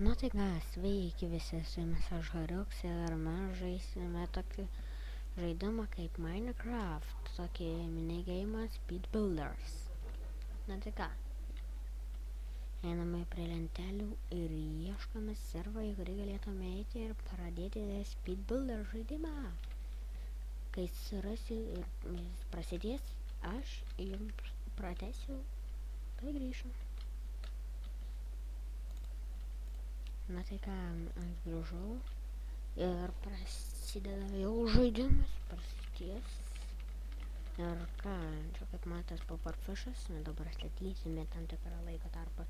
Nu tai ką, sveiki visi, su jumis aš Hariuks ir mes žaisime tokį žaidimą kaip Minecraft, tokį minigeimą Speed Builders. Nu tai ką, einame prie lentelių ir ieškome servą, į kurį galėtume eiti ir pradėti Speed Builder žaidimą. Kai surasiu ir jis prasidės, aš jums pratęsiu, tai grįšiu. Na tai ką, aš grįžau ir prasideda jau žaidimas, prasidės. Ir ką, čia kaip matas Pufferfishas, dabar statysime tam tikrą laiko tarpą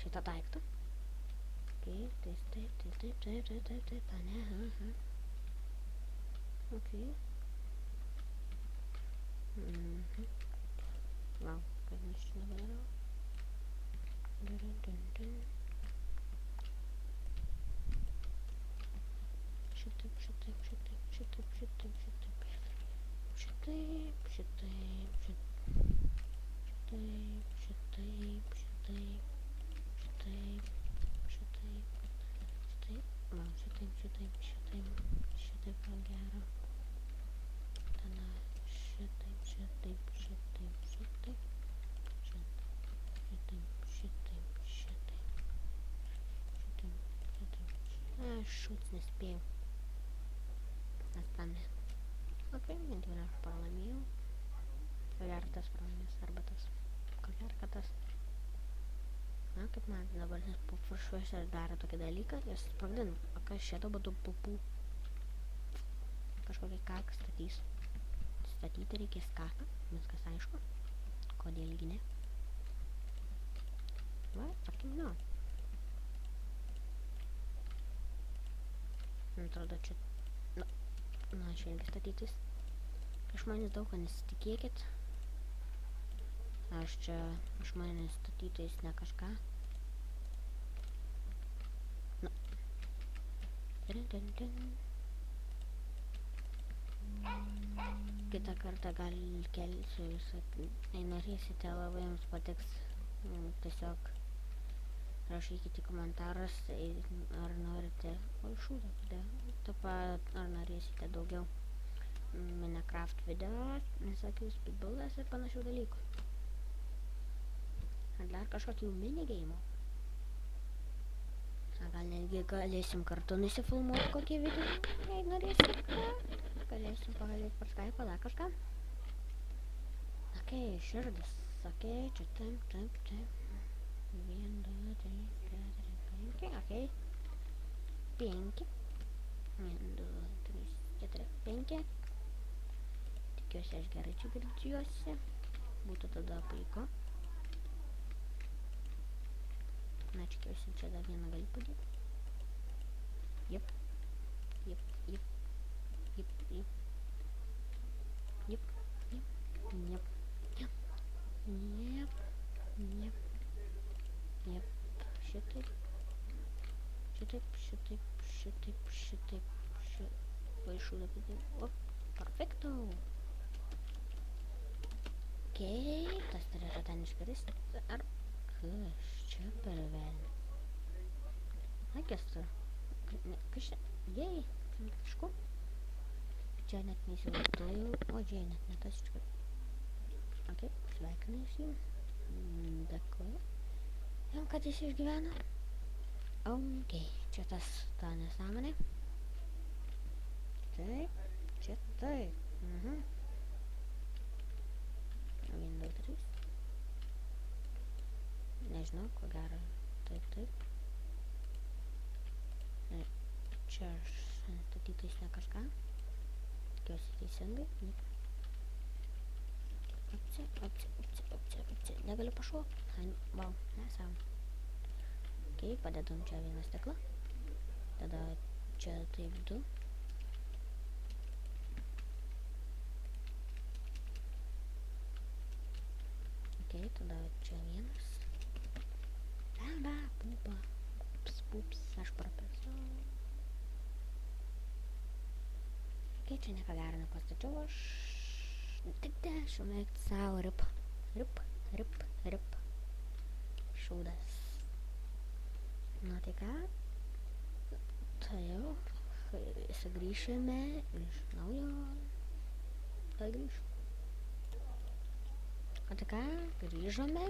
šitą daiktą. Okay, taip, ne, aha. Okay. Vau, kad aš čia nepadarau. Šitaip gal gero. Tada šitaip. Aš šūts nespėjau. Nestamė. Ok, bent jau aš pralaimėjau. Ko gero tas pralaimės arba tas. Ko gero kad tas. Na, kaip man dabar nes Pufferfishas daro tokį dalyką, jis sprogdina. O kas šito būtų pupų? Kažkokį kaką statys. Statyti reikės kaką, viskas aišku. Kodėlgi ne? Va, sakim, no. Atrodo, čia... Na, aš irgi statytis. Iš manęs daug ko nesitikėkit. Aš čia iš manęs statytis ne kažką. Na. Kitą kartą gal kelsiu visą... Jei norėsite, labai jums patiks. Tiesiog rašykite komentarus, ar norite... O šūdą video. Taip pat, ar norėsite daugiau Minecraft video, nesakiau, Speed Builders ir panašių dalykų. Ar dar kažkokių minigeimų. Gal netgi galėsim kartu nusifilmuoti kokį video, jei norėsite. Galėsim pagalėti per Skype, dar kažką. Ok, širdis. Ok, čia taip. 1, 2, 3, 4, 5, ok. 5. 1, 2, 3, 4, 5. Tikiuosi aš gerai čia girdžiuosi. Būtų tada puiku. Na, tikiuosi čia dar vieną gali padėti. Jep. Šitaip. Paaišūdą padėjau. O, perfekto. Okei, tas dar yra ten iškris. Ar kas čia per velnį? Akės tu. Kas čia? Jei, kažku. Čia net neįsivaizduoju. O, čia net ne tas iškris. Ok, sveikinai iš jų. Dėkuoju. Jam, kad jis išgyveno. Ok, čia tas ta nesąmonė. Taip, čia taip. 1, 2, 3. Nežinau, ko gero. Taip. Čia aš statytais ne kažką. Tikiuosi teisingai. Apsi. Negaliu pašokti. Vau, nesam. Ok, padedam čia vieną stiklą. Tada čia taip 2. Ok, tada čia 1. Pupa. Pups, aš prapėsiu. Ok, čia nieko gero nepastačiau aš. Tik 10 mėgti savo rip. Šūdas. Na tai ką, tai jau sugrįšime iš naujo. Gal grįžu. O tai ką, grįžome.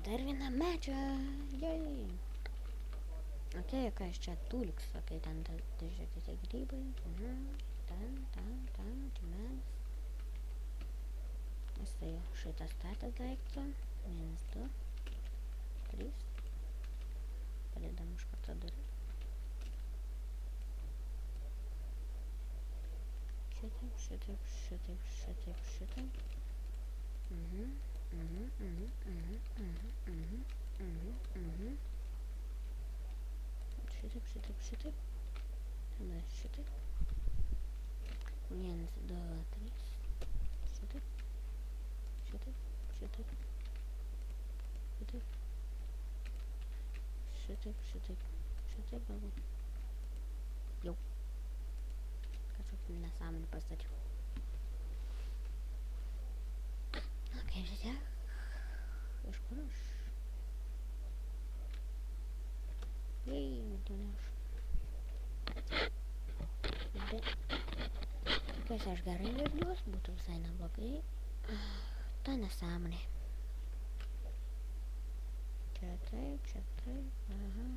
Dar vieną medžią. Jai. Okei, kas čia tulks, okei, ten žiūrėkite tie grybai. Ten, čia medis. Štai šitą statęs daiktą. 1, 2, 3. Padedam iš karto durį. Šitaip. Šitaip. Tada šitaip. 1, 2, 3. Šitaip. Šitaip galbūt. Jau. Kažkokį nesąmonį pastačiau. Ok, žiūrėk. Iš kur aš? Jei, tu ne aš. Bet kas aš gerai girdžiuos, būtų visai neblogai. Ta nesąmonė. Čia taip, aha.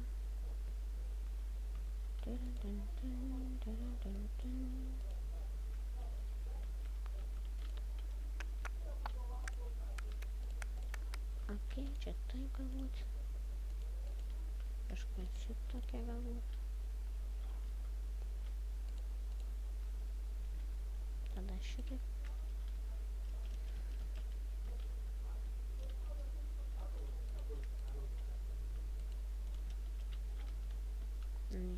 Ok, čia taip galbūt. Kažką šitokia galbūt. Tada šitaip.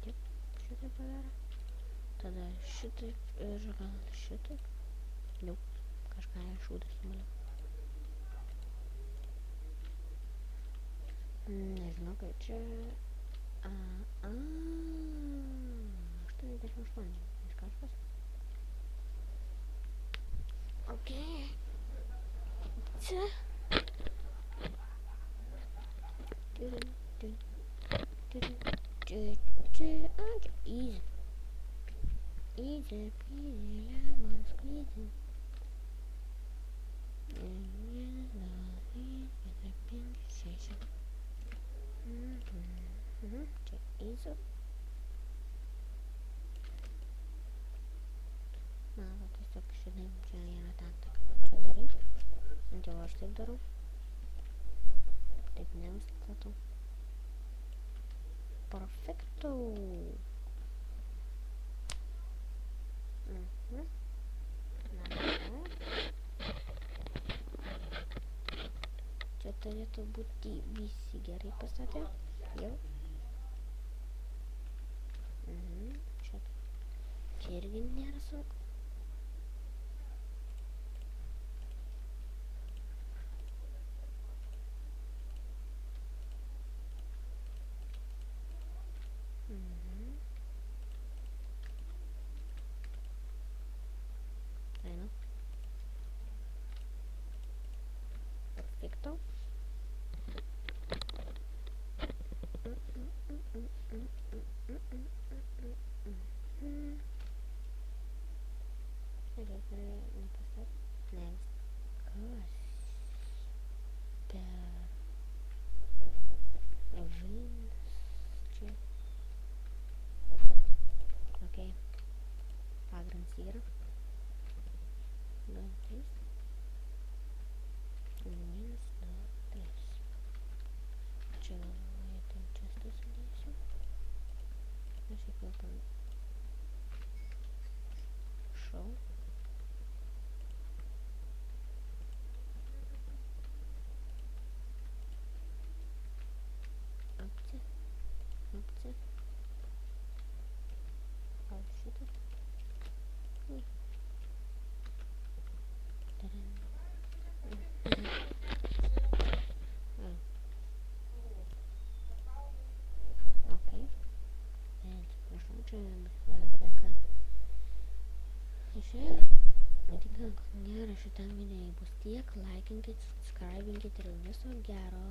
Taip, šitaip padarė. Tada šitaip ir gal šitaip. Jau, kažką šūdą sumaliau. Nežinau, kaip čia... 88, iš kažkas. Ok. Čia. Easy. Easy peasy lemon squeezy. Čia easy. Man va tiesiog šitaip čia yra taktika, kaip čia daryti. Ant jau aš taip darau. Taip neustatau. Perfecto. Čia turėtų būti visi gerai pastatę. Jau. Čia irgi nėra sunku. Bueno. Perfecto. Okay. Pagrinds yra. 2, 3. 1, 2, 3. Čia galvoju, ten čia sudėsiu. Aš jau kalbam. Šau. Apci. Gal šitą. Nėra šitam video bus tiek, laikinkit, subscribinkit ir viso gero.